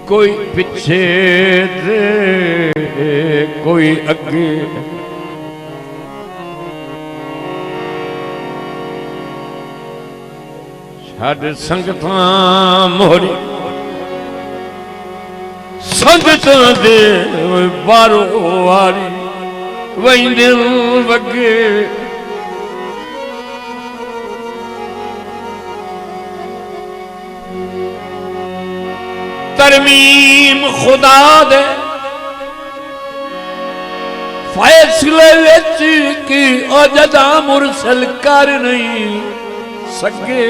कोई पिछे ते कोई अगे। छड़ संगतां मोहरी संगतां दे बारो वारी वैंदे वगे। तरमीम खुदा दे फैसले विच की अजदा मुरसल कर नहीं सके।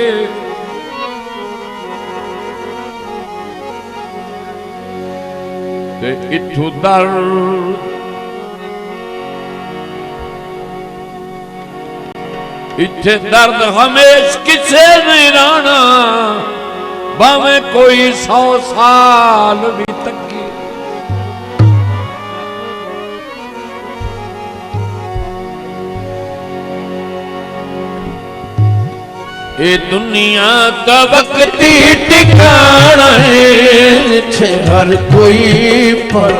ते इथों दर्द इत्थे दर्द हमेश किसे नहीं रहना, भावे कोई 100 साल भी तकी। ये दुनिया दा वक्ती ठिकाना है, इत्थे हर कोई पर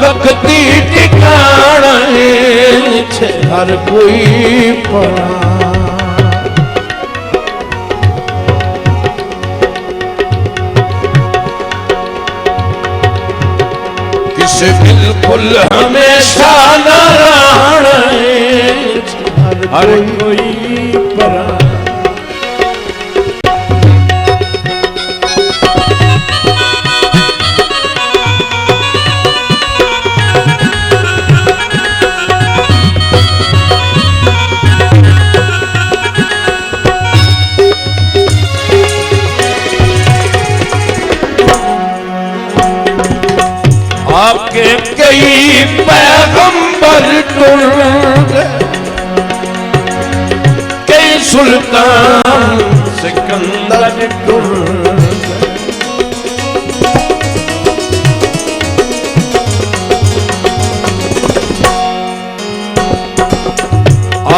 वक्ती ठिकाना है, हर कोई पड़ा। किसे बिल्कुल हमेशा न रहना है, हर कोई पड़ा। आपके कई पैगंबर टुर गए, कई सुल्तान सिकंदर टुर गए।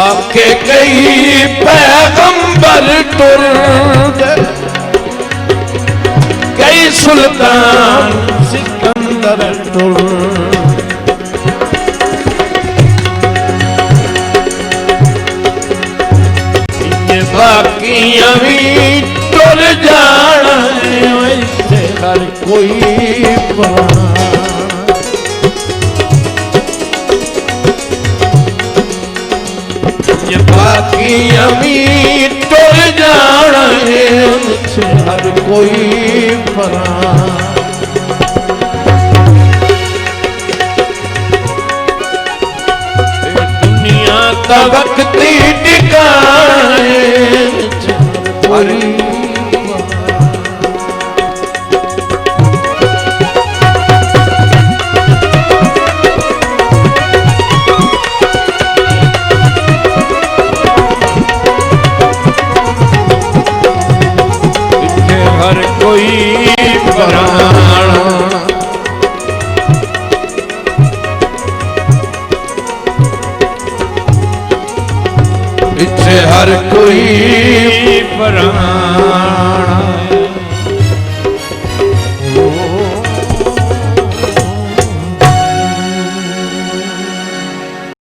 आपके कई पैगंबर टुर गए, कई सुल्तान सिकंदर टुर। ये बाकी अभी टुर जाना है, वैसे हर कोई पड़ा। ये बाकी अभी टुर जाना है, वैसे हर कोई पड़ा। वक्ती ठिकाना है, हर कोई पराना। इत्थे हर कोई पराना।